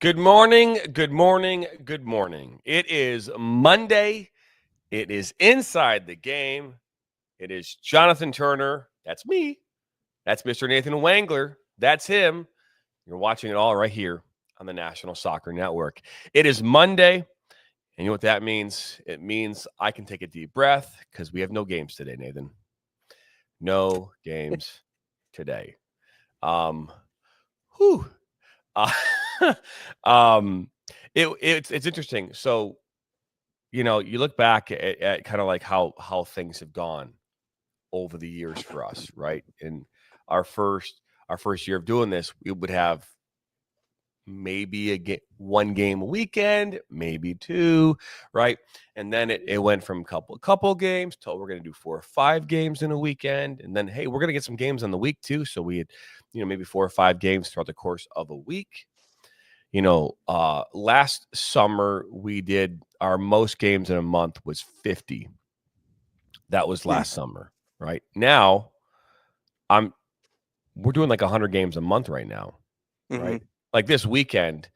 Good morning, good morning, good morning. It is Monday. It is Inside the Game. It is Jonathan Turner. That's me. That's Mr. Nathan Wangler. That's him. You're watching it all right here on the National Soccer Network. It is Monday. And you know what that means? It means I can take a deep breath because we have no games today, Nathan. No games today. Whew. Uh, um, it's interesting. So, you look back at kind of like how things have gone over the years for us, right? In our first year of doing this, we would have maybe one game a weekend, maybe two, right? And then it went from couple games till we're going to do 4 or 5 games in a weekend, and then hey, we're going to get some games on the week too. So we had, maybe 4 or 5 games throughout the course of a week. Last summer we did our most games in a month was 50. That was last summer, right? Now we're doing like 100 games a month right now, right? Mhm. Like this weekend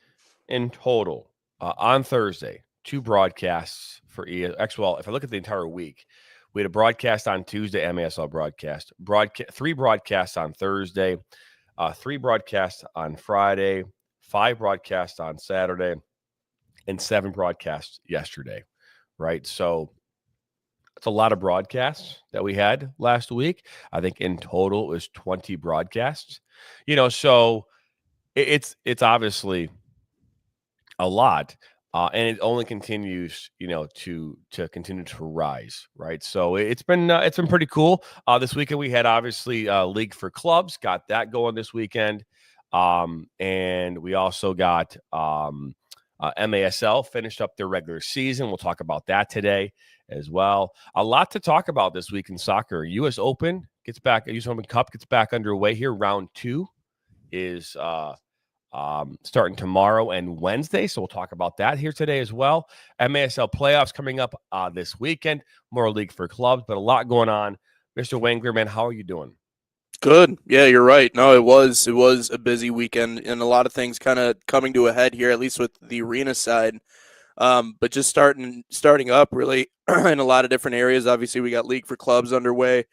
in total, on Thursday, 2 broadcasts for well, if I look at the entire week, we had a broadcast on Tuesday, MASL broadcast, 3 broadcasts on Thursday, 3 broadcasts on Friday, 5 broadcasts on Saturday, and 7 broadcasts yesterday, right? So it's a lot of broadcasts that we had last week. I think in total it was 20 broadcasts. So it's obviously a lot. And it only continues, to continue to rise, right? So it's been pretty cool. This weekend we had obviously League for Clubs, got that going this weekend, and we also got MASL finished up their regular season. We'll talk about that today as well. A lot to talk about this week in soccer. U.S. Open gets back. U.S. Open Cup gets back underway here. Round 2 is starting tomorrow and Wednesday. So we'll talk about that here today as well. MASL playoffs coming up this weekend. More League for Clubs, but a lot going on. Mr. Wangler, man, how are you doing? Good. Yeah, you're right. No, it was a busy weekend and a lot of things kind of coming to a head here, at least with the arena side. But just starting up really in a lot of different areas. Obviously, we got League for Clubs underway.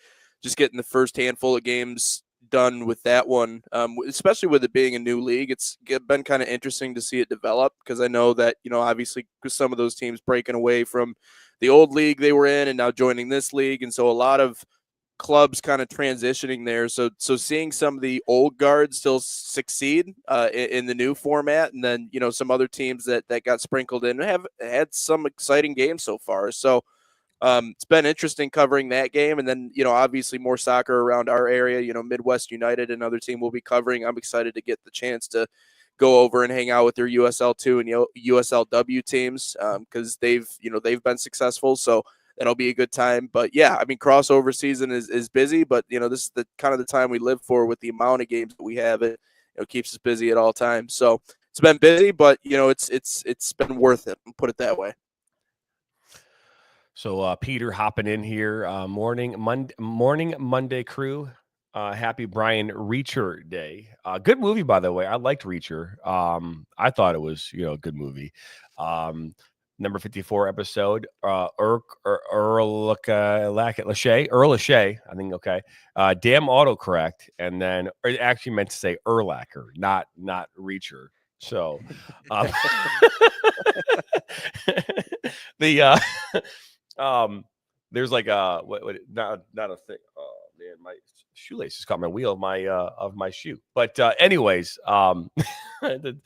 Just getting the first handful of games done with that one. Especially with it being a new league, it's been kind of interesting to see it develop because I know that obviously some of those teams breaking away from the old league they were in and now joining this league, and so a lot of clubs kind of transitioning there. So seeing some of the old guards still succeed in the new format, and then some other teams that got sprinkled in have had some exciting games so far. So it's been interesting covering that game, and then obviously more soccer around our area. Midwest United, another team we'll be covering. I'm excited to get the chance to go over and hang out with their USL2 and USLW teams because they've been successful. So that'll be a good time. But yeah, I mean, crossover season is busy, but this is the kind of the time we live for with the amount of games that we have. It keeps us busy at all times. So it's been busy, but it's been worth it. Put it that way. So Peter hopping in here, morning Monday crew. Happy Brian Reacher Day. Good movie, by the way. I liked Reacher. I thought it was a good movie. Number 54 episode. Earl Lachey. I think okay. Damn autocorrect, and then it actually meant to say Erlacher, not Reacher. So, the there's like what not a thing. Oh man, my shoelace just caught my wheel of my shoe. But anyways, the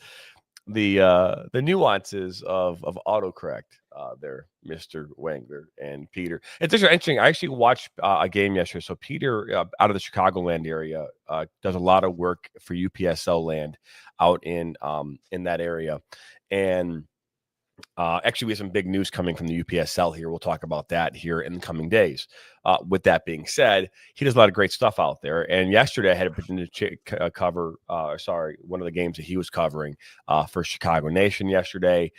the nuances of autocorrect there, Mr. Wangler and Peter. It's just interesting. I actually watched a game yesterday. So Peter out of the Chicagoland area does a lot of work for UPSL land out in that area, and actually, we have some big news coming from the UPSL here. We'll talk about that here in the coming days. With that being said, he does a lot of great stuff out there. And yesterday, I had to cover, one of the games that he was covering for Chicago Nation yesterday.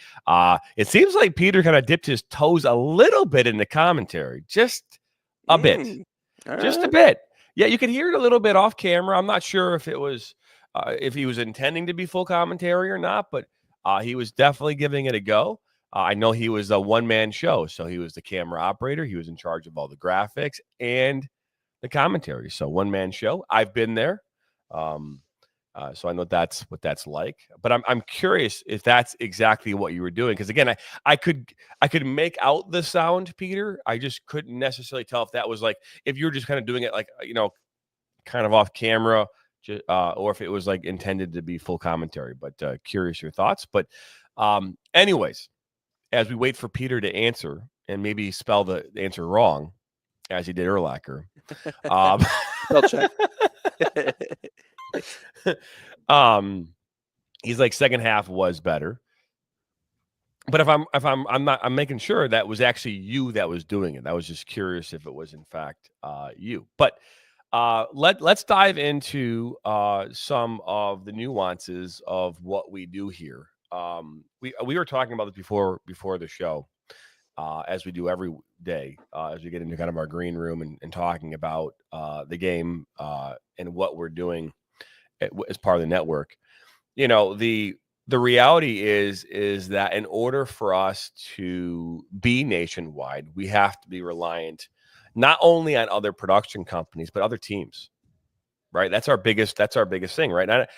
It seems like Peter kind of dipped his toes a little bit in the commentary, just a bit, All just a right. bit. Yeah, you could hear it a little bit off camera. I'm not sure if it was if he was intending to be full commentary or not, but He was definitely giving it a go. I know he was a one-man show, so he was the camera operator. He was in charge of all the graphics and the commentary. So one-man show. I've been there. So I know that's what that's like. But I'm curious if that's exactly what you were doing. Because again, I could make out the sound, Peter. I just couldn't necessarily tell if that was like if you were just kind of doing it like kind of off camera, or if it was like intended to be full commentary. But curious your thoughts. But anyways, as we wait for Peter to answer and maybe spell the answer wrong, as he did Urlacher. Spell check. He's like second half was better. But I'm making sure that was actually you that was doing it. I was just curious if it was in fact you. But let's dive into some of the nuances of what we do here. We were talking about this before the show, as we do every day, as we get into kind of our green room and talking about the game and what we're doing as part of the network. The reality is that in order for us to be nationwide, we have to be reliant not only on other production companies but other teams, right? That's our biggest thing, right? Like,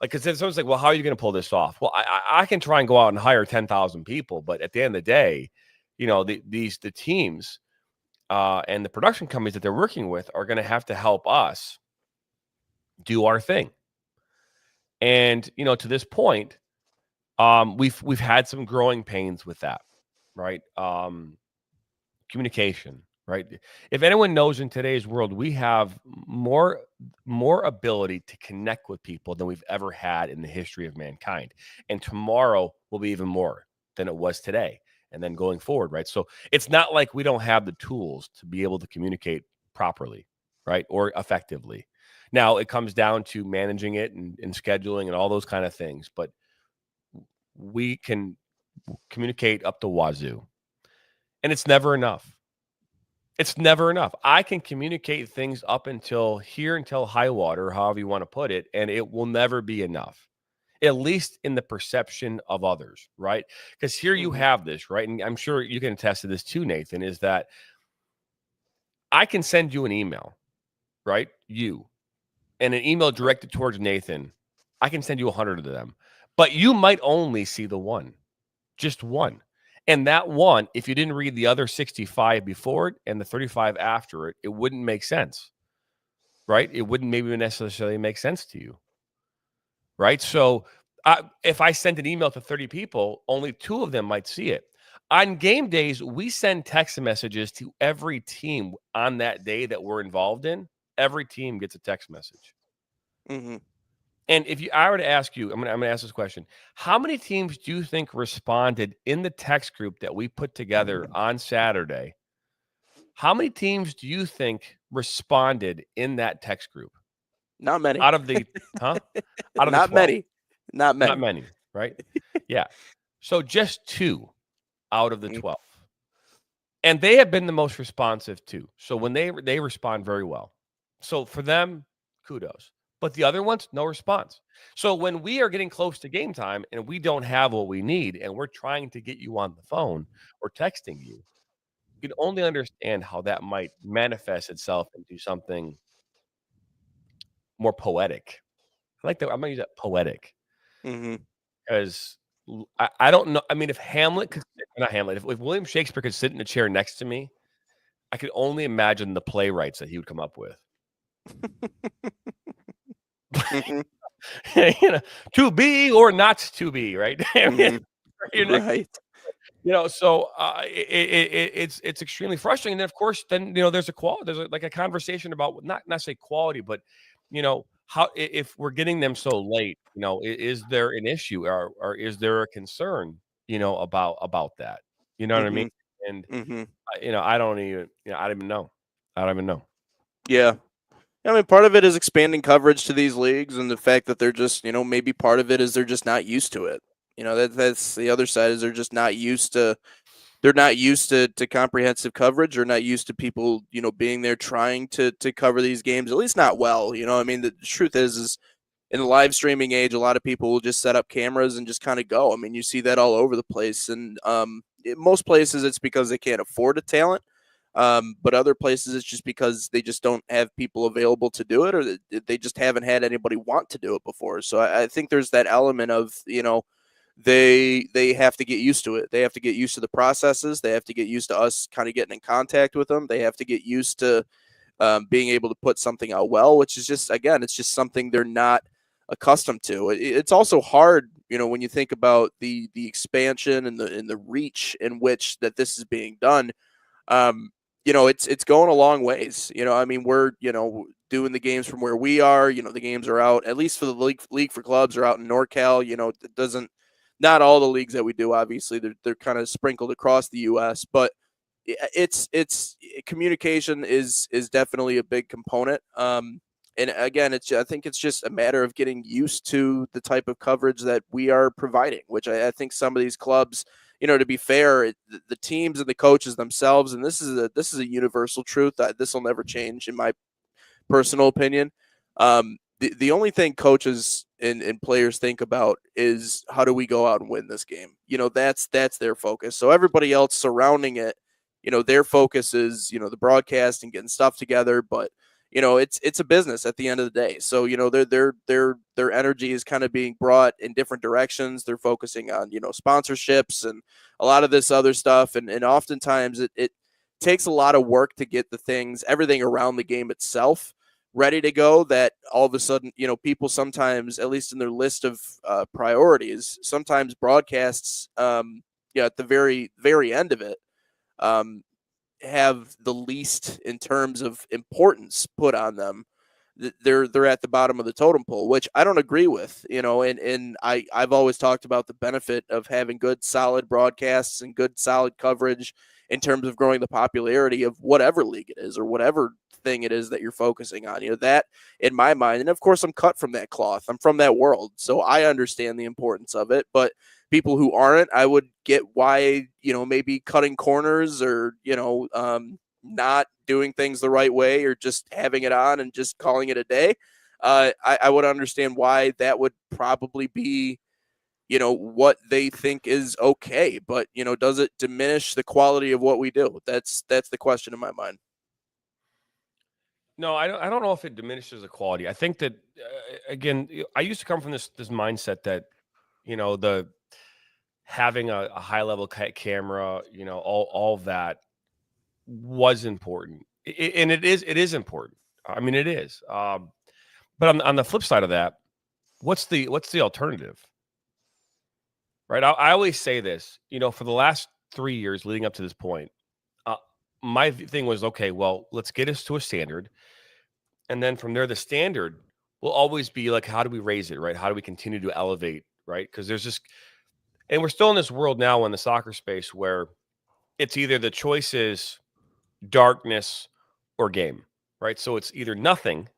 because someone's like, well, how are you going to pull this off? Well, I can try and go out and hire 10,000 people, but at the end of the day, the teams and the production companies that they're working with are going to have to help us do our thing. And to this point, we've had some growing pains with that, right? Communication, right? If anyone knows, in today's world, we have more ability to connect with people than we've ever had in the history of mankind, and tomorrow will be even more than it was today, and then going forward, right? So it's not like we don't have the tools to be able to communicate properly, right, or effectively. Now it comes down to managing it and scheduling and all those kind of things, but we can communicate up to wazoo, and it's never enough. It's never enough. I can communicate things up until high water, however you want to put it, and it will never be enough, at least in the perception of others, right? Because here you have this, right? And I'm sure you can attest to this too, Nathan, is that I can send you an email, right? And an email directed towards Nathan. I can send you 100 of them, but you might only see the one, just one. And that one, if you didn't read the other 65 before it and the 35 after it, it wouldn't make sense, right? It wouldn't maybe necessarily make sense to you, right? So if I sent an email to 30 people, only 2 of them might see it. On game days, we send text messages to every team on that day that we're involved in. Every team gets a text message. Mm-hmm. And if I were to ask you, I'm going to ask this question. How many teams do you think responded in the text group that we put together on Saturday? How many teams do you think responded in that text group? Not many. Out of the, Out of not the 12. many. Not many. Not many, right? Yeah. So just 2 out of the 12. And they have been the most responsive too. So when they respond very well. So for them, kudos. But the other ones, no response. So when we are getting close to game time and we don't have what we need and we're trying to get you on the phone or texting you, you can only understand how that might manifest itself into something more poetic. I like that. I'm going to use that, poetic. Because I don't know. I mean, if William Shakespeare could sit in a chair next to me, I could only imagine the playwrights that he would come up with. To be or not to be, right? Right. So it's extremely frustrating. And then, of course, there's a conversation about not say quality, but how, if we're getting them so late, is there an issue or is there a concern, about that? You know what I mean? And I don't even know. I don't even know. Yeah. I mean, part of it is expanding coverage to these leagues, and the fact that they're just, maybe part of it is they're just not used to it. That's the other side, is they're just not used to. They're not used to comprehensive coverage, or not used to people, being there trying to cover these games, at least not well. I mean, the truth is in the live streaming age, a lot of people will just set up cameras and just kind of go. I mean, you see that all over the place. And most places it's because they can't afford a talent. But other places it's just because they just don't have people available to do it, or they just haven't had anybody want to do it before. So I think there's that element of, they have to get used to it. They have to get used to the processes. They have to get used to us kind of getting in contact with them. They have to get used to being able to put something out well, which is just, again, it's just something they're not accustomed to. It's also hard, when you think about the expansion and the reach in which that this is being done. It's going a long ways. I mean, we're doing the games from where we are. The games are out, at least for the league for clubs, are out in NorCal. It doesn't, not all the leagues that we do, obviously they're kind of sprinkled across the U.S., but it's communication is definitely a big component. And again, I think it's just a matter of getting used to the type of coverage that we are providing, which I think some of these clubs, to be fair, the teams and the coaches themselves, and this is a universal truth that this will never change in my personal opinion. The only thing coaches and players think about is how do we go out and win this game? That's their focus. So everybody else surrounding it, their focus is, the broadcast and getting stuff together, but it's a business at the end of the day. So, their energy is kind of being brought in different directions. They're focusing on, sponsorships and a lot of this other stuff. And oftentimes it takes a lot of work to get everything around the game itself ready to go, that all of a sudden, people sometimes, at least in their list of priorities, sometimes broadcasts, at the very, very end of it, have the least in terms of importance put on them. They're at the bottom of the totem pole, which I don't agree with, and I've always talked about the benefit of having good, solid broadcasts and good, solid coverage in terms of growing the popularity of whatever league it is or whatever thing it is that you're focusing on. That in my mind, and of course I'm cut from that cloth. I'm from that world, so I understand the importance of it, but people who aren't, I would get why, maybe cutting corners or, not doing things the right way or just having it on and just calling it a day. I would understand why that would probably be, what they think is okay. But, does it diminish the quality of what we do? That's the question in my mind. No, I don't know if it diminishes the quality. I think that, again, I used to come from this mindset that, the having a high level camera, all of that was important, and it is important. I mean, it is. But on the flip side of that, what's the alternative, right? I always say this, for the last 3 years leading up to this point, my thing was, okay, well, let's get us to a standard, and then from there, the standard will always be like, how do we raise it, right? How do we continue to elevate, right? Because there's just, and we're still in this world now in the soccer space where it's either the choice is darkness or game, right? So it's either nothing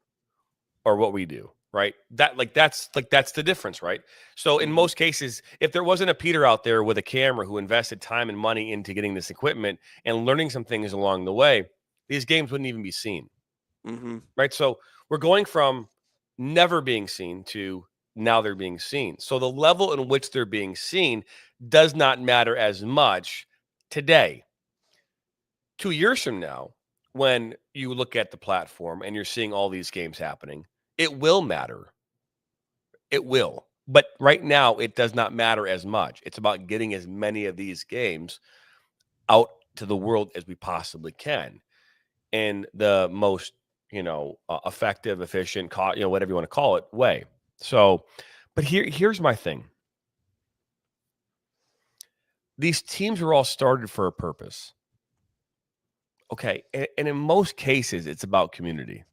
or what we do, right? That's the difference, right? So in most cases, if there wasn't a Peter out there with a camera who invested time and money into getting this equipment and learning some things along the way, these games wouldn't even be seen, right? So we're going from never being seen to now they're being seen. So the level in which they're being seen does not matter as much today. 2 years from now, when you look at the platform and you're seeing all these games happening, it will matter. It will. But right now, it does not matter as much. It's about getting as many of these games out to the world as we possibly can in the most, effective, efficient, whatever you want to call it, way. So, but here's my thing. These teams are all started for a purpose. Okay. And in most cases, it's about community.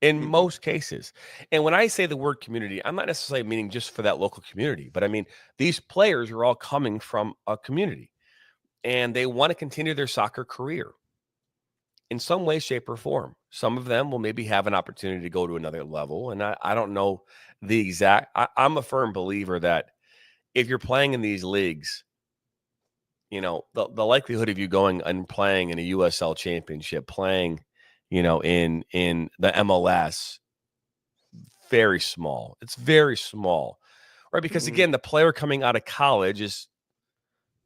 In most cases. And when I say the word community, I'm not necessarily meaning just for that local community, but I mean, these players are all coming from a community and they want to continue their soccer career in some way, shape, or form. Some of them will maybe have an opportunity to go to another level. And I don't know the exact, I'm a firm believer that if you're playing in these leagues, the likelihood of you going and playing in a USL championship, playing, in the MLS, very small. It's very small, right? Because again, the player coming out of college is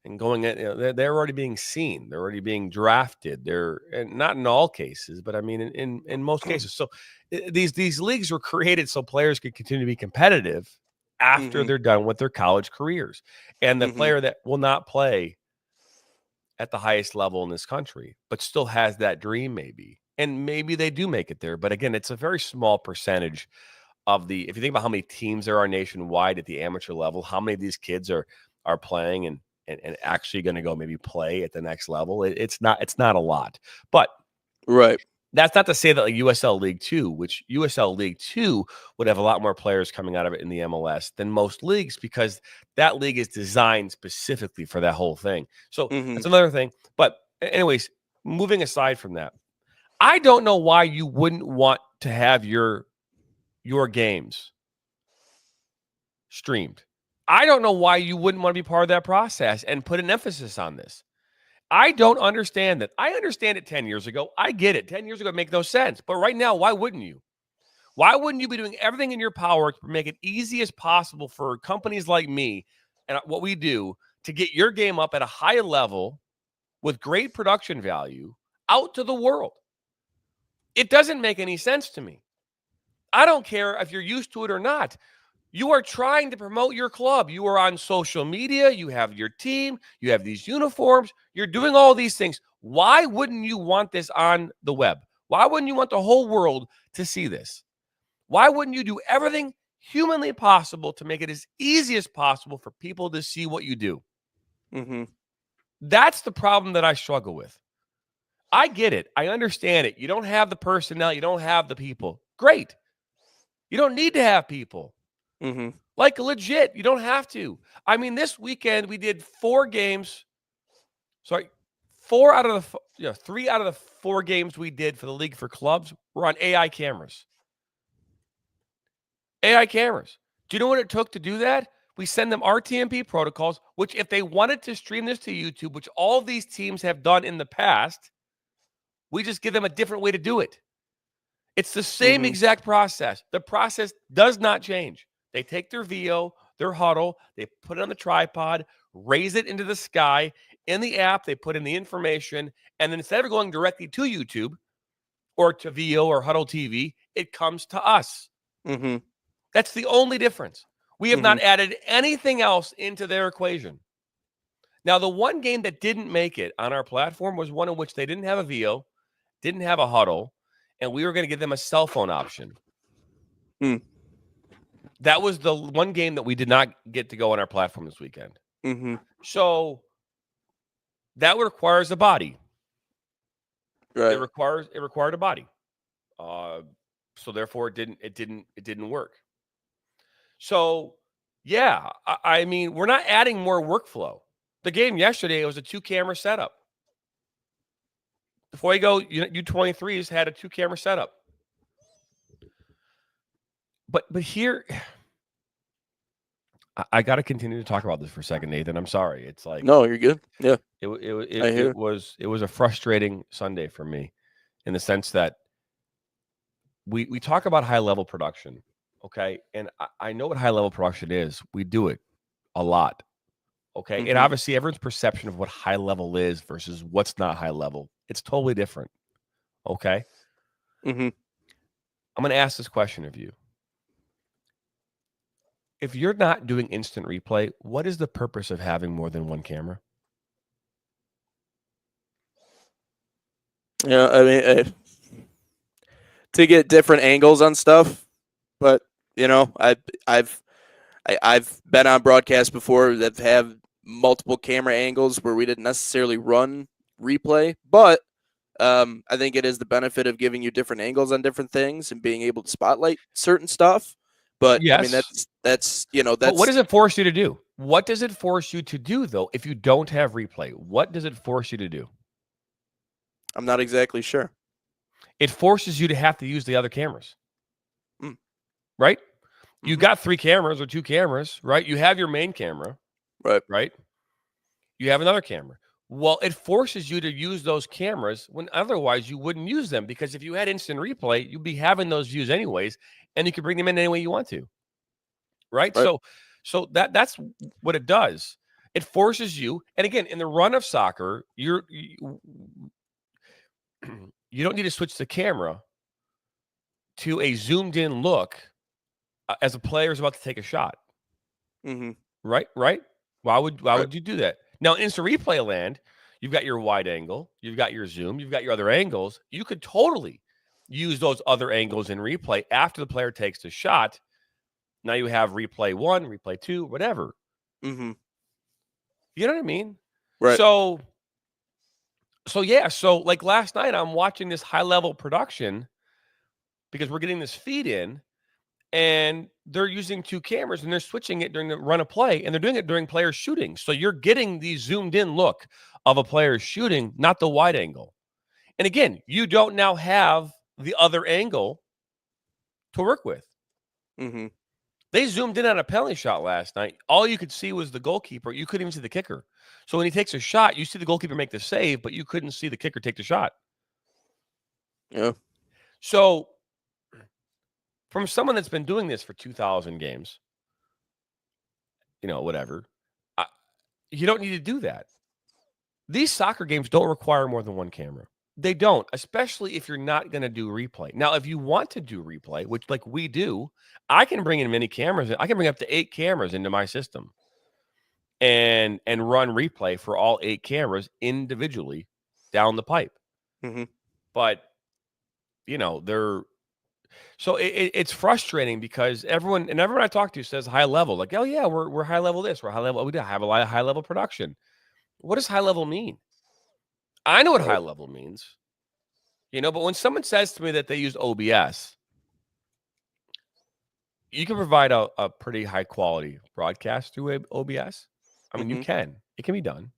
and going at, they're already being seen. They're already being drafted. And not in all cases, but I mean, in most cases. So these leagues were created so players could continue to be competitive after they're done with their college careers. And the player that will not play at the highest level in this country, but still has that dream maybe. And maybe they do make it there. But again, it's a very small percentage of if you think about how many teams there are nationwide at the amateur level, how many of these kids are playing and actually going to go maybe play at the next level. It's not a lot. But right. That's not to say that like USL League 2, which USL League 2 would have a lot more players coming out of it in the MLS than most leagues, because that league is designed specifically for that whole thing. So that's another thing. But anyways, moving aside from that, I don't know why you wouldn't want to have your games streamed. I don't know why you wouldn't want to be part of that process and put an emphasis on this. I don't understand that. I understand it 10 years ago. I get it. 10 years ago, it makes no sense. But right now, why wouldn't you? Why wouldn't you be doing everything in your power to make it easy as possible for companies like me and what we do to get your game up at a high level with great production value out to the world? It doesn't make any sense to me. I don't care if you're used to it or not. You are trying to promote your club. You are on social media. You have your team. You have these uniforms. You're doing all these things. Why wouldn't you want this on the web? Why wouldn't you want the whole world to see this? Why wouldn't you do everything humanly possible to make it as easy as possible for people to see what you do? That's the problem that I struggle with. I get it. I understand it. You don't have the personnel. You don't have the people. Great. You don't need to have people. Like legit, you don't have to. I mean, this weekend we did 4 games. Sorry, 3 out of the 4 games we did for the League for Clubs were on AI cameras. AI cameras. Do you know what it took to do that? We send them RTMP protocols, which if they wanted to stream this to YouTube, which all of these teams have done in the past, we just give them a different way to do it. It's the same exact process. The process does not change. They take their VO, their huddle, they put it on the tripod, raise it into the sky. In the app, they put in the information, and then instead of going directly to YouTube or to VO or Huddle TV, it comes to us. That's the only difference. We have not added anything else into their equation. Now, the one game that didn't make it on our platform was one in which they didn't have a VO, didn't have a huddle, and we were going to give them a cell phone option. That was the one game that we did not get to go on our platform this weekend. So that requires a body. Right. It required a body. So therefore it didn't work. So yeah, I mean, we're not adding more workflow. The game yesterday, it was a 2-camera setup. Before you go, U23s had a 2-camera setup. But here, I got to continue to talk about this for a second, Nathan. I'm sorry. It's like, no, you're good. Yeah, it was a frustrating Sunday for me, in the sense that we talk about high level production, okay, and I know what high level production is. We do it a lot, okay, and obviously everyone's perception of what high level is versus what's not high level, it's totally different, okay. I'm going to ask this question of you. If you're not doing instant replay, what is the purpose of having more than one camera? Yeah, I mean, to get different angles on stuff, but I've been on broadcast before that have multiple camera angles where we didn't necessarily run replay, but I think it is the benefit of giving you different angles on different things and being able to spotlight certain stuff. But yes. I mean, that's But what does it force you to do? What does it force you to do, though, if you don't have replay? What does it force you to do? I'm not exactly sure. It forces you to have to use the other cameras. Right? You got 3 cameras or 2 cameras, right? You have your main camera. Right. Right? You have another camera. Well, it forces you to use those cameras when otherwise you wouldn't use them, because if you had instant replay, you'd be having those views anyways, and you could bring them in any way you want to. Right? Right. So that's what it does. It forces you, and again, in the run of soccer, you don't need to switch the camera to a zoomed in look as a player is about to take a shot. Mm-hmm. Right? Why would you do that? Now, in instant replay land, you've got your wide angle, you've got your zoom, you've got your other angles. You could totally use those other angles in replay after the player takes the shot. Now you have replay 1, replay 2, whatever. Mm-hmm. You know what I mean? Right. So yeah. So like last night, I'm watching this high level production because we're getting this feed in, and they're using 2 cameras and they're switching it during the run of play, and they're doing it during players shooting. So you're getting the zoomed in look of a player shooting, not the wide angle. And again, you don't now have the other angle to work with. Mm-hmm. They zoomed in on a penalty shot last night. All you could see was the goalkeeper. You couldn't even see the kicker. So when he takes a shot, you see the goalkeeper make the save, but you couldn't see the kicker take the shot. Yeah. So from someone that's been doing this for 2,000 games, whatever, you don't need to do that. These soccer games don't require more than 1 camera. They don't, especially if you're not going to do replay. Now, if you want to do replay, which like we do, I can bring in many cameras. I can bring up to 8 cameras into my system and run replay for all 8 cameras individually down the pipe. Mm-hmm. But, so it's frustrating because everyone I talk to says high level. Like, oh, yeah, we're high level this. We're high level. We have a lot of high level production. What does high level mean? I know what high level means, but when someone says to me that they use OBS, you can provide a pretty high quality broadcast through OBS. I mean, Mm-hmm. you can. It can be done.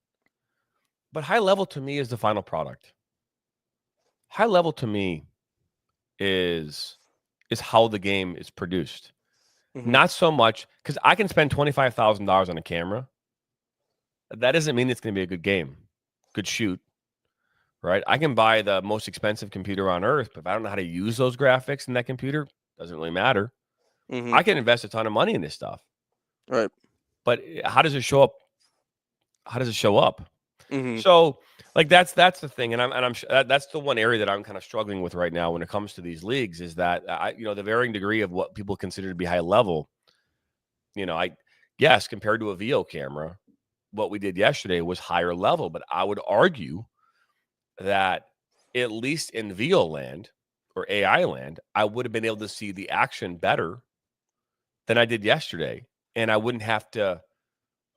But high level to me is the final product. High level to me is how the game is produced. Mm-hmm. Not so much because I can spend $25,000 on a camera. That doesn't mean it's going to be a good game, good shoot. Right? I can buy the most expensive computer on earth, but if I don't know how to use those graphics in that computer, doesn't really matter. Mm-hmm. I can invest a ton of money in this stuff. Right. But how does it show up? Mm-hmm. So, like that's the thing, and I'm sure that's the one area that I'm kind of struggling with right now when it comes to these leagues is that the varying degree of what people consider to be high level. Yes, compared to a VO camera, what we did yesterday was higher level, but I would argue that at least in VO land or AI land, I would have been able to see the action better than I did yesterday. And I wouldn't have to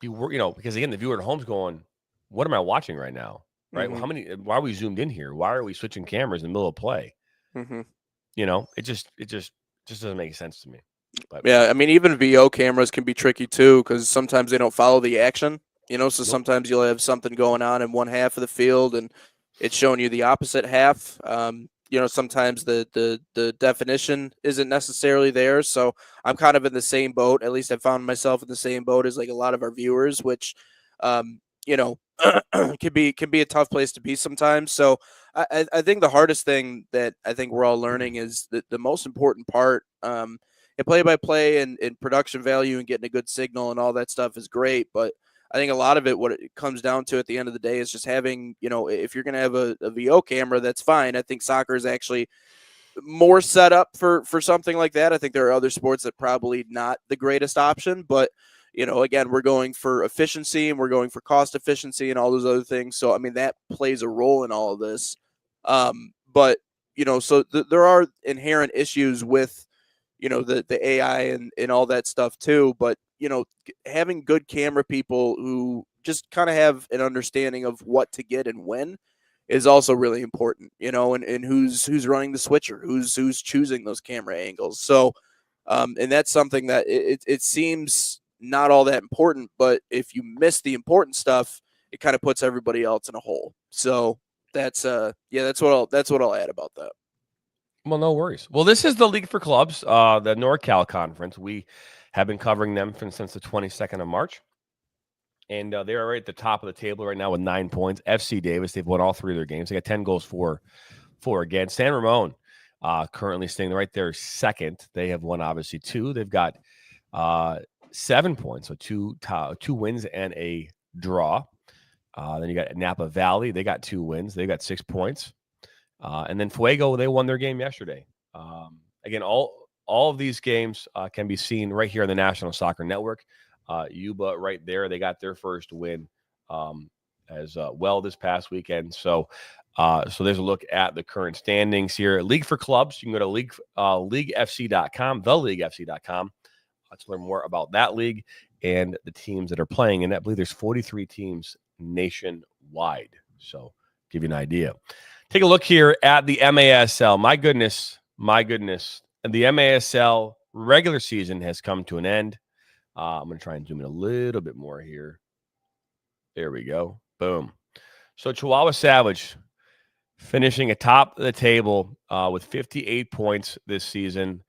be, because again, the viewer at home's going, what am I watching right now? Right. Mm-hmm. Why are we zoomed in here? Why are we switching cameras in the middle of play? Mm-hmm. It just doesn't make sense to me. But yeah, I mean, even VO cameras can be tricky too, because sometimes they don't follow the action, so Nope. sometimes you'll have something going on in one half of the field and it's showing you the opposite half. Sometimes the definition isn't necessarily there. So I'm kind of in the same boat. At least I found myself in the same boat as like a lot of our viewers, which, can be a tough place to be sometimes. So I think the hardest thing that I think we're all learning is that the most important part, in play-by-play and production value and getting a good signal and all that stuff is great. But I think a lot of it, what it comes down to at the end of the day is just having, if you're going to have a VO camera, that's fine. I think soccer is actually more set up for something like that. I think there are other sports that probably not the greatest option, but again, we're going for efficiency and we're going for cost efficiency and all those other things. So, I mean, that plays a role in all of this. But, so there are inherent issues with, the AI and all that stuff too. But, having good camera people who just kind of have an understanding of what to get and when is also really important, and who's running the switcher, who's choosing those camera angles. So, and that's something that it seems not all that important, but if you miss the important stuff, it kind of puts everybody else in a hole. So that's that's what I'll add about that. Well, no worries. Well, this is the League for Clubs, the NorCal Conference. We have been covering them since the 22nd of March. And they're right at the top of the table right now with 9 points. FC Davis, they've won all 3 of their games. They got 10 goals for again. San Ramon currently staying right there second. They have won obviously 2. They've got 7 points, so two wins and a draw. Then you got Napa Valley. They got 2 wins. They got 6 points. And then Fuego, they won their game yesterday. Again, all of these games can be seen right here on the National Soccer Network. Yuba right there, they got their first win as well this past weekend. So there's a look at the current standings here. League for Clubs, you can go to leaguefc.com, theleaguefc.com to learn more about that league and the teams that are playing. And I believe there's 43 teams nationwide. So give you an idea. Take a look here at the MASL. My goodness. And the MASL regular season has come to an end. I'm going to try and zoom in a little bit more here. There we go. Boom. So Chihuahua Savage finishing atop the table with 58 points this season.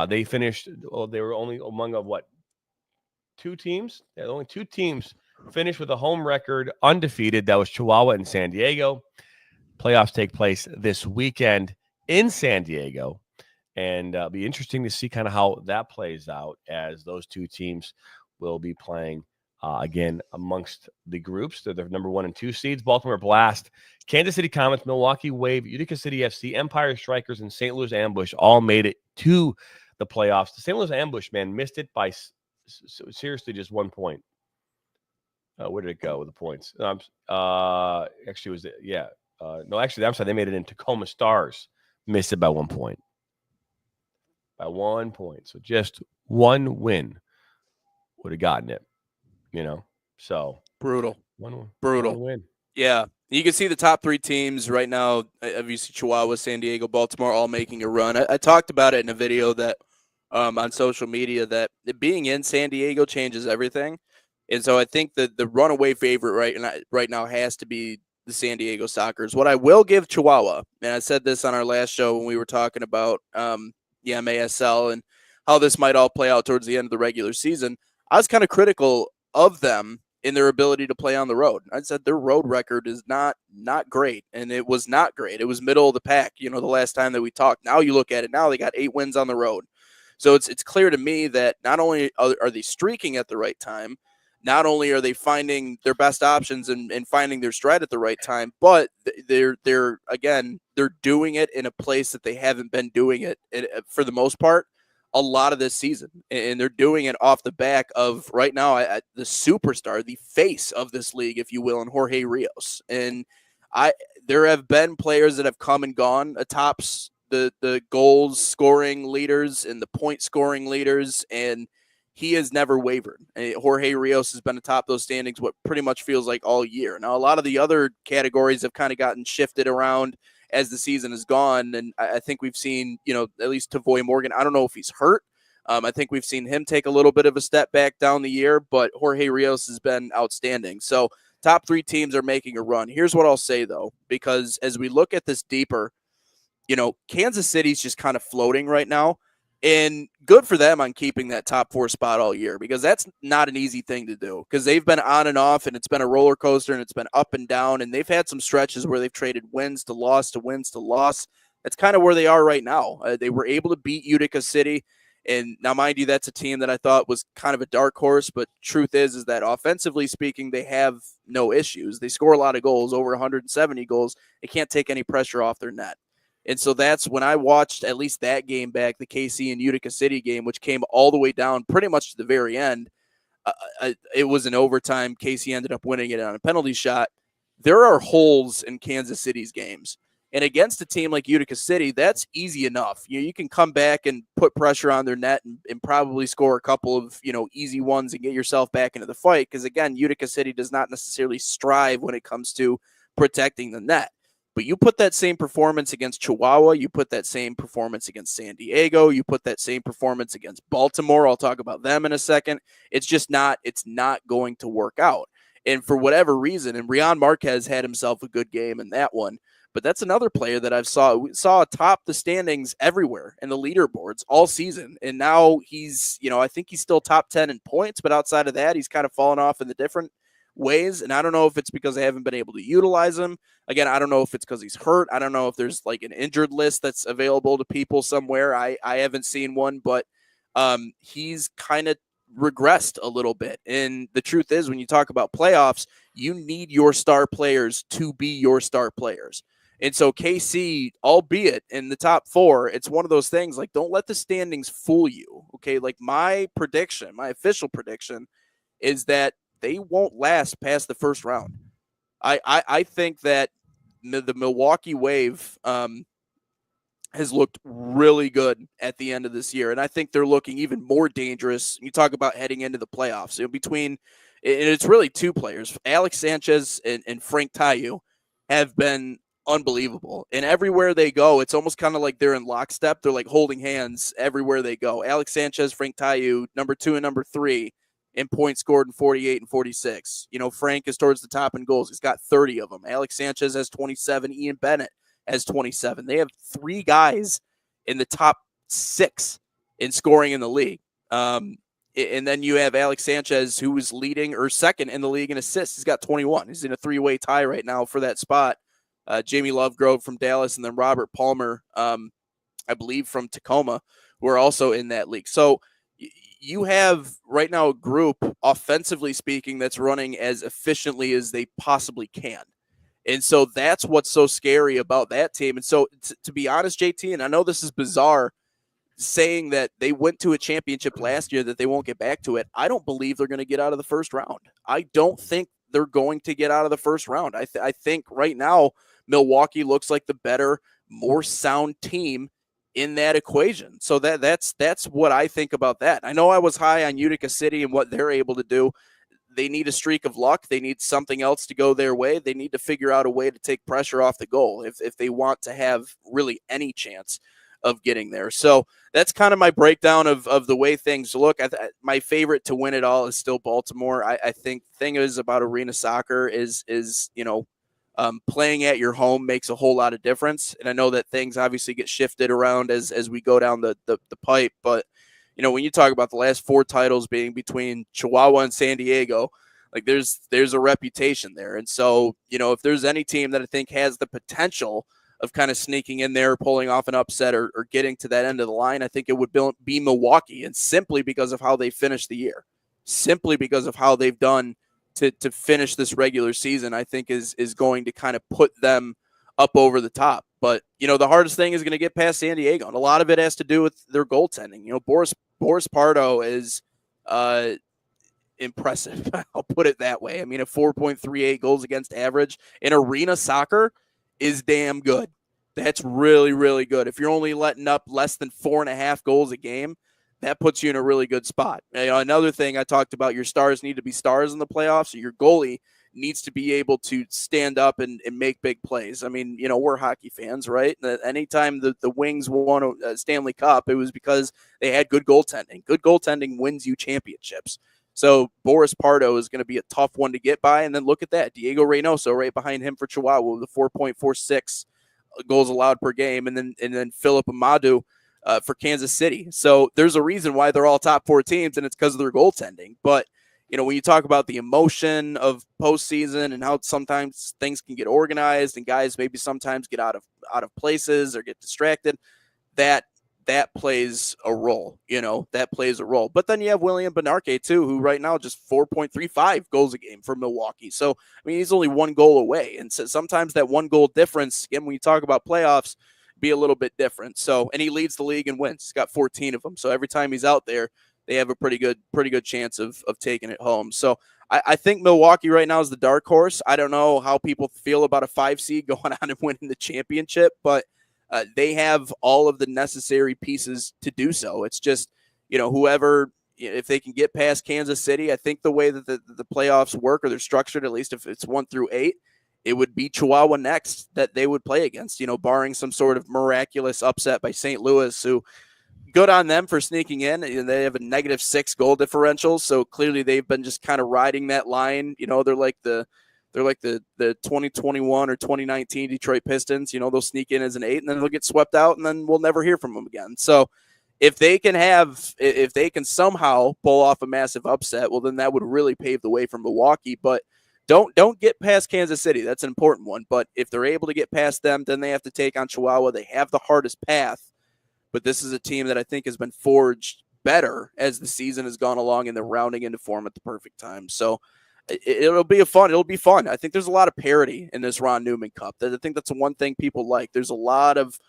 They finished, they were only among 2 teams? Yeah, only 2 teams finished with a home record undefeated. That was Chihuahua and San Diego. Playoffs take place this weekend in San Diego. And it'll be interesting to see kind of how that plays out as those 2 teams will be playing again amongst the groups. They're the number 1 and 2 seeds. Baltimore Blast, Kansas City Comets, Milwaukee Wave, Utica City FC, Empire Strikers, and St. Louis Ambush all made it to the playoffs. The St. Louis Ambush, man, missed it by seriously just 1 point. Where did it go with the points? Actually, was it? Yeah. No, actually, I'm sorry. They made it in. Tacoma Stars missed it by 1 point. By 1 point. So just 1 win would have gotten it, So brutal. One win. Yeah. You can see the top 3 teams right now, obviously Chihuahua, San Diego, Baltimore, all making a run. I talked about it in a video that on social media that being in San Diego changes everything. And so I think that the runaway favorite right now has to be the San Diego Sockers. What I will give Chihuahua, and I said this on our last show when we were talking about the MASL and how this might all play out towards the end of the regular season, I was kind of critical of them in their ability to play on the road. I said their road record is not great, and it was not great. It was middle of the pack, the last time that we talked. Now you look at it, now they got 8 wins on the road. So it's clear to me that not only are they streaking at the right time, not only are they finding their best options and finding their stride at the right time, but they're doing it in a place that they haven't been doing it for the most part a lot of this season. And they're doing it off the back of right now the superstar, the face of this league, if you will, in Jorge Rios. And there have been players that have come and gone atop the goals scoring leaders and the point scoring leaders, and he has never wavered. Jorge Rios has been atop those standings what pretty much feels like all year. Now, a lot of the other categories have kind of gotten shifted around as the season has gone, and I think we've seen, at least Tavoy Morgan, I don't know if he's hurt. I think we've seen him take a little bit of a step back down the year, but Jorge Rios has been outstanding. So top 3 teams are making a run. Here's what I'll say, though, because as we look at this deeper, Kansas City's just kind of floating right now. And good for them on keeping that top 4 spot all year, because that's not an easy thing to do, because they've been on and off, and it's been a roller coaster, and it's been up and down, and they've had some stretches where they've traded wins to loss to wins to loss. That's kind of where they are right now. They were able to beat Utica City, and now, mind you, that's a team that I thought was kind of a dark horse, but truth is that offensively speaking, they have no issues. They score a lot of goals, over 170 goals. They can't take any pressure off their net. And so that's when I watched at least that game back, the KC and Utica City game, which came all the way down pretty much to the very end. It was an overtime. KC ended up winning it on a penalty shot. There are holes in Kansas City's games. And against a team like Utica City, that's easy enough. You can come back and put pressure on their net and probably score a couple of, easy ones and get yourself back into the fight. Because, again, Utica City does not necessarily strive when it comes to protecting the net. But you put that same performance against Chihuahua, you put that same performance against San Diego, you put that same performance against Baltimore. I'll talk about them in a second. It's not going to work out. And for whatever reason, and Rion Marquez had himself a good game in that one, but that's another player that saw atop the standings everywhere in the leaderboards all season. And now he's, I think he's still top 10 in points, but outside of that, he's kind of fallen off in the different ways. And I don't know if it's because they haven't been able to utilize him. Again, I don't know if it's because he's hurt. I don't know if there's like an injured list that's available to people somewhere. I haven't seen one, but he's kind of regressed a little bit. And the truth is, when you talk about playoffs, you need your star players to be your star players. And so KC, albeit in the top 4, it's one of those things like, don't let the standings fool you. Okay. Like my prediction, my official prediction is that they won't last past the first round. I think that the Milwaukee Wave has looked really good at the end of this year. And I think they're looking even more dangerous. You talk about heading into the playoffs. And it's really 2 players, Alex Sanchez and Frank Taiu, have been unbelievable. And everywhere they go, it's almost kind of like they're in lockstep. They're like holding hands everywhere they go. Alex Sanchez, Frank Taiu, number 2 and number 3 in points scored in 48 and 46. Frank is towards the top in goals. He's got 30 of them. Alex Sanchez has 27. Ian Bennett has 27. They have 3 guys in the top 6 in scoring in the league. And then you have Alex Sanchez, who is leading or second in the league in assists. He's got 21. He's in a 3-way tie right now for that spot. Jamie Lovegrove from Dallas, and then Robert Palmer, I believe from Tacoma, who are also in that league. So you have right now a group, offensively speaking, that's running as efficiently as they possibly can. And so that's what's so scary about that team. And so to be honest, JT, and I know this is bizarre, saying that they went to a championship last year, that they won't get back to it. I don't believe they're going to get out of the first round. I don't think they're going to get out of the first round. I think right now Milwaukee looks like the better, more sound team in that equation. So that's what I think about that. I know I was high on Utica City and what they're able to do. They need a streak of luck. They need something else to go their way. They need to figure out a way to take pressure off the goal if they want to have really any chance of getting there. So that's kind of my breakdown of the way things look. My favorite to win it all is still Baltimore. I think the thing is about arena soccer is playing at your home makes a whole lot of difference. And I know that things obviously get shifted around as we go down the pipe. But, when you talk about the last 4 titles being between Chihuahua and San Diego, like there's a reputation there. And so, if there's any team that I think has the potential of kind of sneaking in there, pulling off an upset or getting to that end of the line, I think it would be Milwaukee. And simply because of how they finished the year, simply because of how they've done to finish this regular season, I think is going to kind of put them up over the top. But, the hardest thing is going to get past San Diego. And a lot of it has to do with their goaltending. Boris Pardo is impressive. I'll put it that way. I mean, a 4.38 goals against average in arena soccer is damn good. That's really, really good. If you're only letting up less than 4.5 goals a game, that puts you in a really good spot. Another thing I talked about, your stars need to be stars in the playoffs. So your goalie needs to be able to stand up and make big plays. I mean, we're hockey fans, right? Anytime the Wings won a Stanley Cup, it was because they had good goaltending. Good goaltending wins you championships. So Boris Pardo is going to be a tough one to get by. And then look at that. Diego Reynoso right behind him for Chihuahua with a 4.46 goals allowed per game. And then Philip Amadou for Kansas City. So there's a reason why they're all top 4 teams, and it's because of their goaltending. But, when you talk about the emotion of postseason and how sometimes things can get organized and guys maybe sometimes get out of places or get distracted, that plays a role, that plays a role. But then you have William Benarque too, who right now just 4.35 goals a game for Milwaukee. So, I mean, he's only 1 goal away. And so sometimes that 1 goal difference, again, when you talk about playoffs, be a little bit different. So, and he leads the league in wins. He's got 14 of them. So every time he's out there, they have a pretty good chance of taking it home. So I think Milwaukee right now is the dark horse. I don't know how people feel about a 5 seed going on and winning the championship, but they have all of the necessary pieces to do so. It's just, whoever, if they can get past Kansas City, I think the way that the playoffs work, or they're structured, at least if it's 1 through 8, it would be Chihuahua next that they would play against, barring some sort of miraculous upset by St. Louis, who, good on them for sneaking in. They have a -6 goal differential, so clearly they've been just kind of riding that line. They're like the 2021 or 2019 Detroit Pistons. They'll sneak in as an 8, and then they'll get swept out, and then we'll never hear from them again. So if they can somehow pull off a massive upset, well, then that would really pave the way for Milwaukee. But don't get past Kansas City. That's an important one. But if they're able to get past them, then they have to take on Chihuahua. They have the hardest path. But this is a team that I think has been forged better as the season has gone along, and they're rounding into form at the perfect time. So it'll be fun. I think there's a lot of parity in this Ron Newman Cup. I think that's the one thing people like. There's a lot of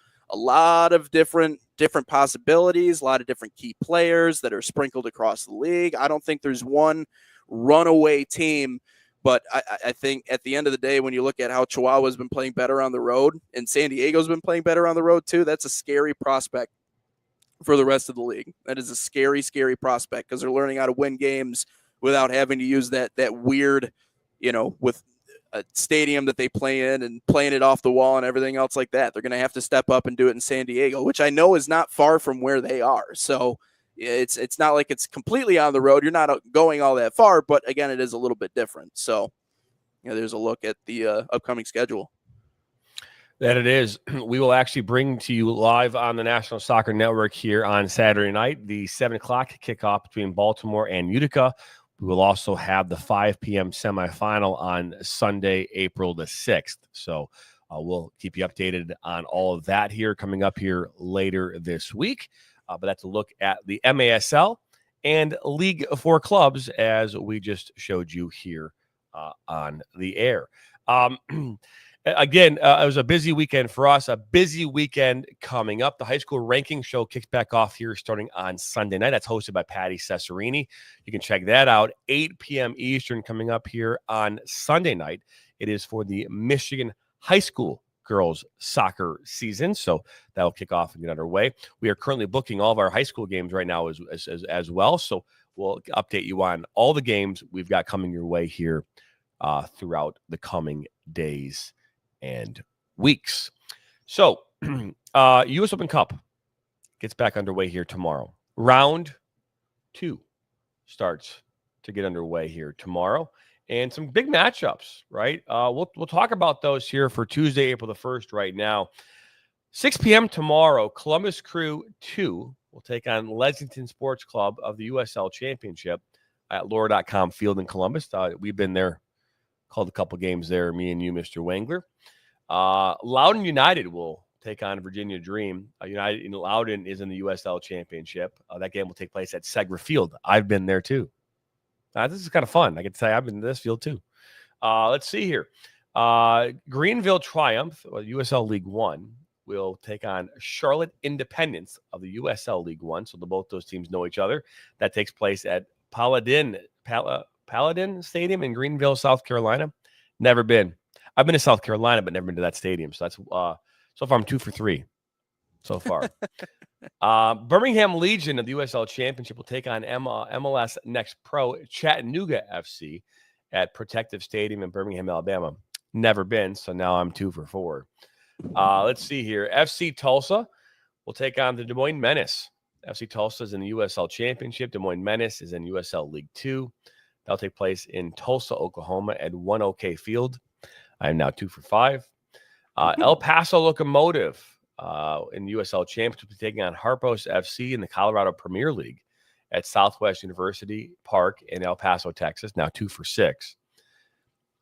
different possibilities, a lot of different key players that are sprinkled across the league. I don't think there's one runaway team, but I think at the end of the day, when you look at how Chihuahua's been playing better on the road and San Diego's been playing better on the road too, that's a scary prospect for the rest of the league. That is a scary, scary prospect because they're learning how to win games without having to use that weird, with a stadium that they play in and playing it off the wall and everything else like that. They're going to have to step up and do it in San Diego, which I know is not far from where they are. So it's not like it's completely on the road. You're not going all that far, but again, it is a little bit different. So there's a look at the upcoming schedule. That it is. We will actually bring to you live on the National Soccer Network here on Saturday night, the 7 o'clock kickoff between Baltimore and Utica. We will also have the 5 p.m. semifinal on Sunday, April the 6th. So we'll keep you updated on all of that here coming up here later this week. But that's a look at the MASL and League for Clubs as we just showed you here on the air. Again, it was a busy weekend for us, a busy weekend coming up. The high school ranking show kicks back off here starting on Sunday night. That's hosted by Patty Cesarini. You can check that out, 8 p.m. Eastern coming up here on Sunday night. It is for the Michigan high school girls soccer season, so that will kick off and get underway. We are currently booking all of our high school games right now as well, so we'll update you on all the games we've got coming your way here throughout the coming days and weeks. So, U.S. Open Cup gets back underway here tomorrow. Round 2 starts to get underway here tomorrow, and some big matchups, right? We'll talk about those here for Tuesday, April the 1st right now. 6 p.m. tomorrow, Columbus Crew 2 will take on Lexington Sports Club of the USL Championship at Laura.com Field in Columbus. We've been there, called a couple games there, me and you, Mr. Wangler. Loudoun United will take on Virginia Dream. United in Loudoun is in the USL Championship. That game will take place at Segra Field. I've been there too. This is kind of fun. I can say I've been to this field too. Let's see here. Greenville Triumph, USL League One, will take on Charlotte Independence of the USL League One. So both those teams know each other. That takes place at Paladin Stadium in Greenville, South Carolina. Never been. I've been to South Carolina, but never been to that stadium. So that's so far I'm 2 for 3 so far. Birmingham Legion of the USL Championship will take on MLS Next Pro Chattanooga FC at Protective Stadium in Birmingham, Alabama. Never been, so now I'm 2 for 4. Let's see here. FC Tulsa will take on the Des Moines Menace. FC Tulsa is in the USL Championship. Des Moines Menace is in USL League 2. That'll take place in Tulsa, Oklahoma at 1OK Field. I am now 2 for 5. El Paso Locomotive in the USL Championship taking on Harpos FC in the Colorado Premier League at Southwest University Park in El Paso, Texas. Now 2 for 6.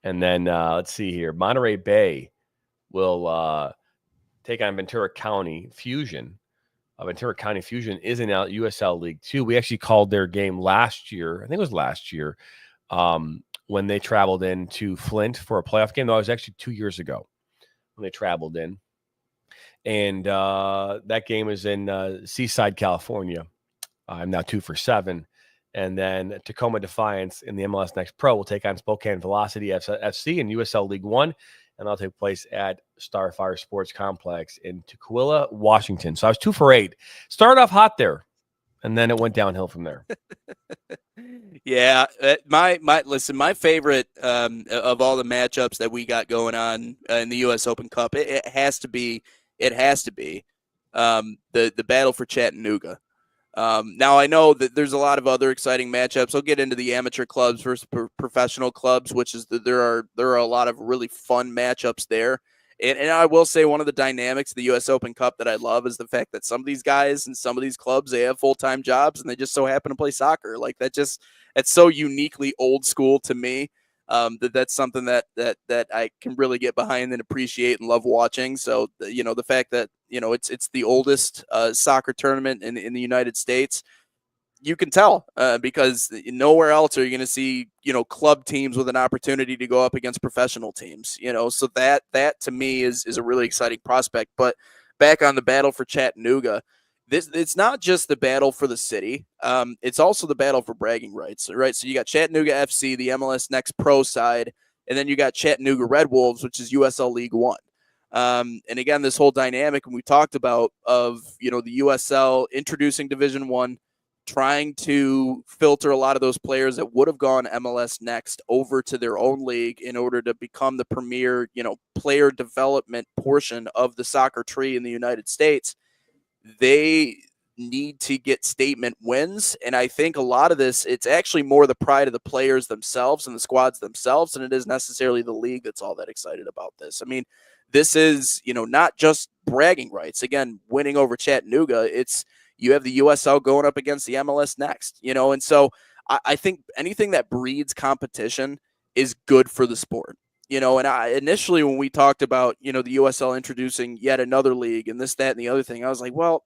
And then let's see here. Monterey Bay will take on Ventura County Fusion. Ventura County Fusion is in USL League 2. We actually called their game last year. I think it was last year. When they traveled into Flint for a playoff game. No, it was actually 2 years ago when they traveled in. And that game was in Seaside, California. I'm now 2 for 7. And then Tacoma Defiance in the MLS Next Pro will take on Spokane Velocity FC in USL League 1. And that'll take place at Starfire Sports Complex in Tukwila, Washington. So I was 2 for 8. Started off hot there, and then it went downhill from there. Yeah, my favorite of all the matchups that we got going on in the U.S. Open Cup, it has to be the battle for Chattanooga. Now I know that there's a lot of other exciting matchups. I'll get into the amateur clubs versus professional clubs, which is there are a lot of really fun matchups there. And I will say one of the dynamics of the U.S. Open Cup that I love is the fact that some of these guys and some of these clubs, they have full-time jobs and they just so happen to play soccer. Like that's so uniquely old school to me. That's something that I can really get behind and appreciate and love watching. So the fact that it's the oldest soccer tournament in the United States, you can tell because nowhere else are you going to see club teams with an opportunity to go up against professional teams. So that to me is a really exciting prospect. But back on the battle for Chattanooga, it's not just the battle for the city. It's also the battle for bragging rights, right? So you got Chattanooga FC, the MLS Next Pro side, and then you got Chattanooga Red Wolves, which is USL League One. And again, this whole dynamic, and we talked about of the USL introducing Division One, trying to filter a lot of those players that would have gone MLS Next over to their own league in order to become the premier, player development portion of the soccer tree in the United States. They need to get statement wins. And I think a lot of this, it's actually more the pride of the players themselves and the squads themselves than it is necessarily the league that's all that excited about this. I mean, this is, not just bragging rights. Again, winning over Chattanooga, it's, you have the USL going up against the MLS Next, and so I think anything that breeds competition is good for the sport, and initially when we talked about, the USL introducing yet another league and this, that, and the other thing, I was like, well,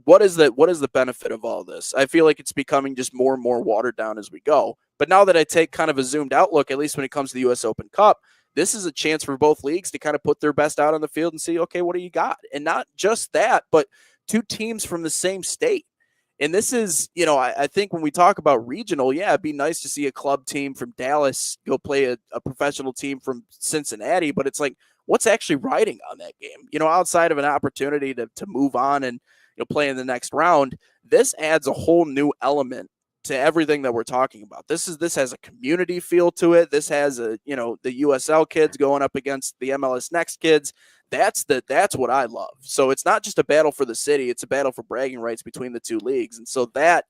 what is the benefit of all this? I feel like it's becoming just more and more watered down as we go. But now that I take kind of a zoomed out look, at least when it comes to the US Open Cup, this is a chance for both leagues to kind of put their best out on the field and see, okay, what do you got? And not just that, but two teams from the same state. And this is, I think when we talk about regional, yeah, it'd be nice to see a club team from Dallas go play a professional team from Cincinnati, but it's like, what's actually riding on that game? Outside of an opportunity to move on and play in the next round, this adds a whole new element to everything that we're talking about. This has a community feel to it. This has the USL kids going up against the MLS Next kids. That's what I love. So it's not just a battle for the city, it's a battle for bragging rights between the two leagues. And so that,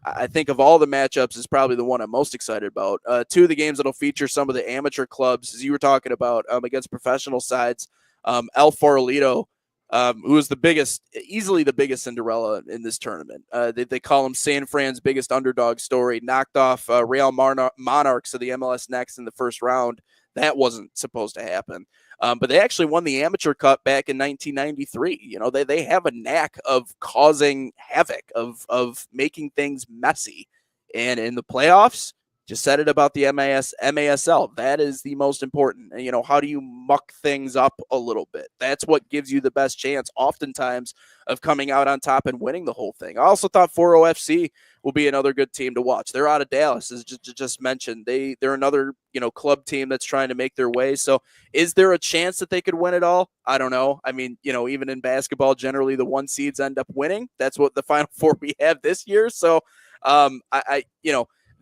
I think, of all the matchups, is probably the one I'm most excited about. Two of the games that'll feature some of the amateur clubs, as you were talking about, against professional sides. El Farolito, who is easily the biggest Cinderella in this tournament. They call him San Fran's biggest underdog story, knocked off Real Monarchs of the MLS Next in the first round. That wasn't supposed to happen. But they actually won the Amateur Cup back in 1993. They have a knack of causing havoc, of making things messy. And in the playoffs, just said it about the MASL. That is the most important. And, how do you muck things up a little bit? That's what gives you the best chance oftentimes of coming out on top and winning the whole thing. I also thought 4 FC will be another good team to watch. They're out of Dallas, as just mentioned. They're another, club team that's trying to make their way. So is there a chance that they could win it all? I don't know. I mean, even in basketball, generally the 1 seeds end up winning. That's what the Final Four we have this year. So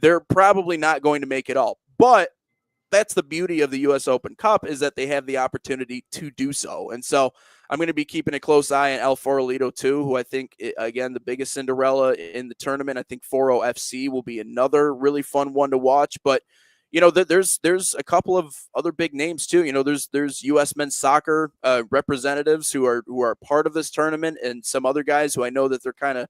they're probably not going to make it all. But that's the beauty of the U.S. Open Cup, is that they have the opportunity to do so. And so I'm going to be keeping a close eye on El Farolito too, who I think, again, the biggest Cinderella in the tournament. I think 4 FC will be another really fun one to watch. But, there's a couple of other big names too. There's U.S. men's soccer representatives who are part of this tournament, and some other guys who I know that they're kind of,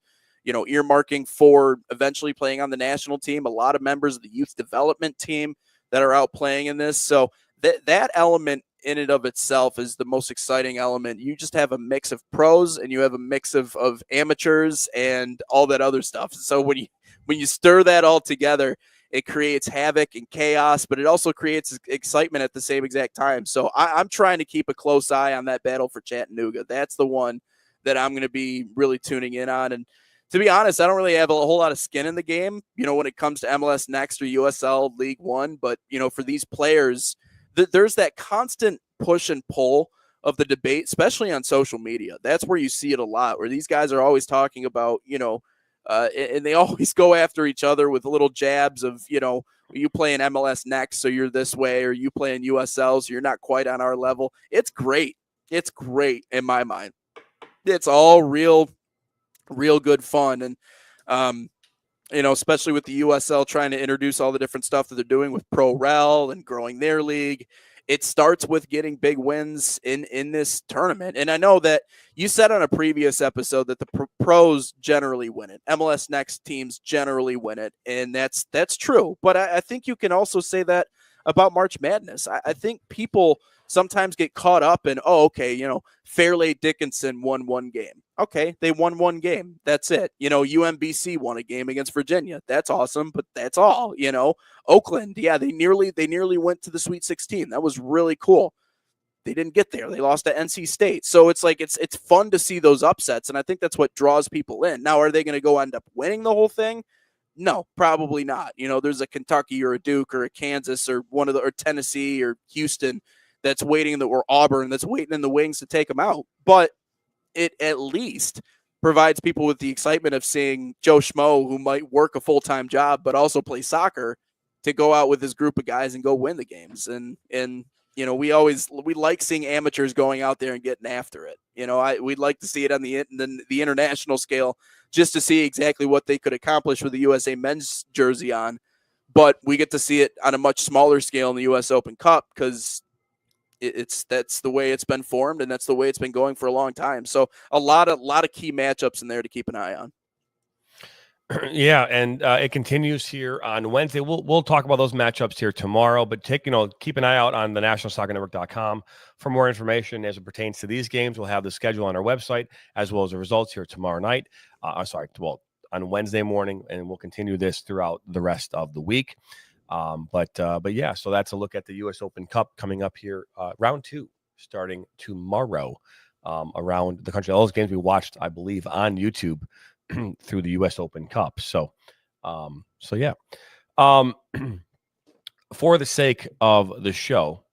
earmarking for eventually playing on the national team. A lot of members of the youth development team that are out playing in this. So that element in and of itself is the most exciting element. You just have a mix of pros and you have a mix of amateurs and all that other stuff. So when you stir that all together, it creates havoc and chaos, but it also creates excitement at the same exact time. So I'm trying to keep a close eye on that battle for Chattanooga. That's the one that I'm going to be really tuning in on. And to be honest, I don't really have a whole lot of skin in the game, when it comes to MLS Next or USL League One. But, for these players, there's that constant push and pull of the debate, especially on social media. That's where you see it a lot, where these guys are always talking about, and they always go after each other with little jabs of, you play in MLS Next, so you're this way, or you play in USL, so you're not quite on our level. It's great. It's great in my mind. It's all real good fun. And, especially with the USL trying to introduce all the different stuff that they're doing with Pro Rel and growing their league. It starts with getting big wins in this tournament. And I know that you said on a previous episode that the pros generally win it. MLS Next teams generally win it. And that's true. But I think you can also say that about March Madness. I think people sometimes get caught up in, oh, okay, Fairleigh Dickinson won one game. Okay, they won one game. That's it. UMBC won a game against Virginia. That's awesome, but that's all. Oakland, yeah, they nearly went to the Sweet 16. That was really cool. They didn't get there. They lost to NC State. So it's like it's fun to see those upsets, and I think that's what draws people in. Now, are they going to go end up winning the whole thing? No, probably not. There's a Kentucky or a Duke or a Kansas or or Tennessee or Houston that's waiting, or Auburn that's waiting in the wings to take them out. But it at least provides people with the excitement of seeing Joe Schmo, who might work a full-time job but also play soccer, to go out with his group of guys and go win the games. And we like seeing amateurs going out there and getting after it. We'd like to see it on the international scale, just to see exactly what they could accomplish with the USA men's jersey on. But we get to see it on a much smaller scale in the US Open Cup, because that's the way it's been formed, and that's the way it's been going for a long time. So a lot of key matchups in there to keep an eye on. Yeah, and it continues here on Wednesday. We'll talk about those matchups here tomorrow, but keep an eye out on the nationalsoccernetwork.com for more information as it pertains to these games. We'll have the schedule on our website, as well as the results here tomorrow night. On Wednesday morning, and we'll continue this throughout the rest of the week. But yeah, so that's a look at the U.S. Open Cup coming up here, round 2, starting tomorrow around the country. All those games we watched, I believe, on YouTube through the U.S. Open Cup. So yeah. For the sake of the show,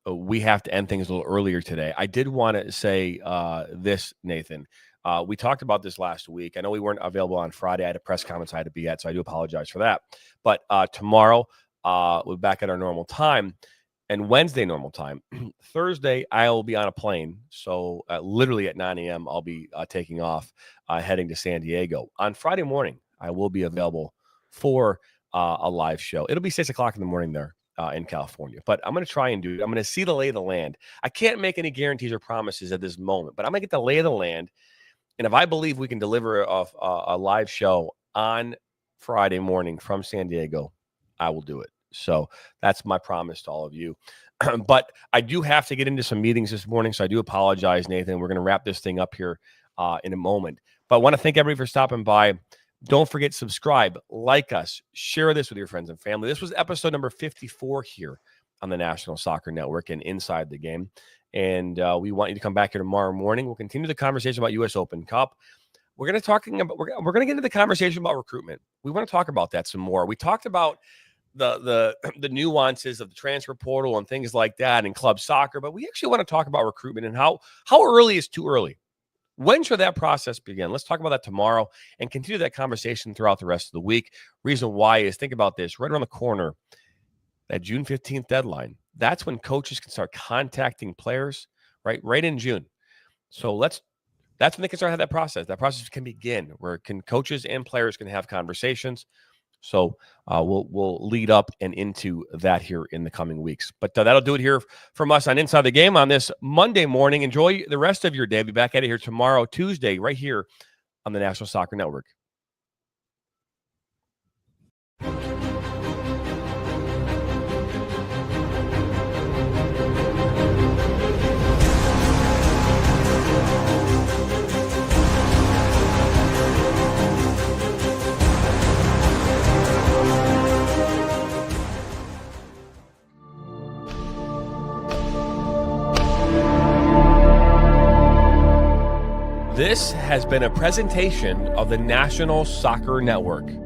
we have to end things a little earlier today. I did want to say this, Nathan. We talked about this last week. I know we weren't available on Friday. I had a press conference I had to be at, so I do apologize for that. But tomorrow, we're back at our normal time, and Wednesday normal time. Thursday, I will be on a plane. So literally at 9 a.m., I'll be taking off, heading to San Diego. On Friday morning, I will be available for a live show. It'll be 6 o'clock in the morning there in California. But I'm going to try and do it. I'm going to see the lay of the land. I can't make any guarantees or promises at this moment, but I'm going to get the lay of the land. And if I believe we can deliver a live show on Friday morning from San Diego, I will do it. So that's my promise to all of you. But I do have to get into some meetings this morning, so I do apologize, Nathan. We're going to wrap this thing up here in a moment. But I want to thank everybody for stopping by. Don't forget, subscribe, like us, share this with your friends and family. This was episode number 54 here on the National Soccer Network and Inside the Game. And we want you to come back here tomorrow morning. We'll continue the conversation about U.S. Open Cup. We're going to get into the conversation about recruitment. We want to talk about that some more. We talked about the nuances of the transfer portal and things like that in club soccer, but we actually want to talk about recruitment and how early is too early. When should that process begin? Let's talk about that tomorrow and continue that conversation throughout the rest of the week. Reason why is, think about this, right around the corner, that June 15th deadline. That's when coaches can start contacting players, right in June. So that's when they can start have that process. That process can begin where coaches and players can have conversations. So we'll lead up and into that here in the coming weeks. But that'll do it here from us on Inside the Game on this Monday morning. Enjoy the rest of your day. I'll be back at it here tomorrow, Tuesday, right here on the National Soccer Network. This has been a presentation of the National Soccer Network.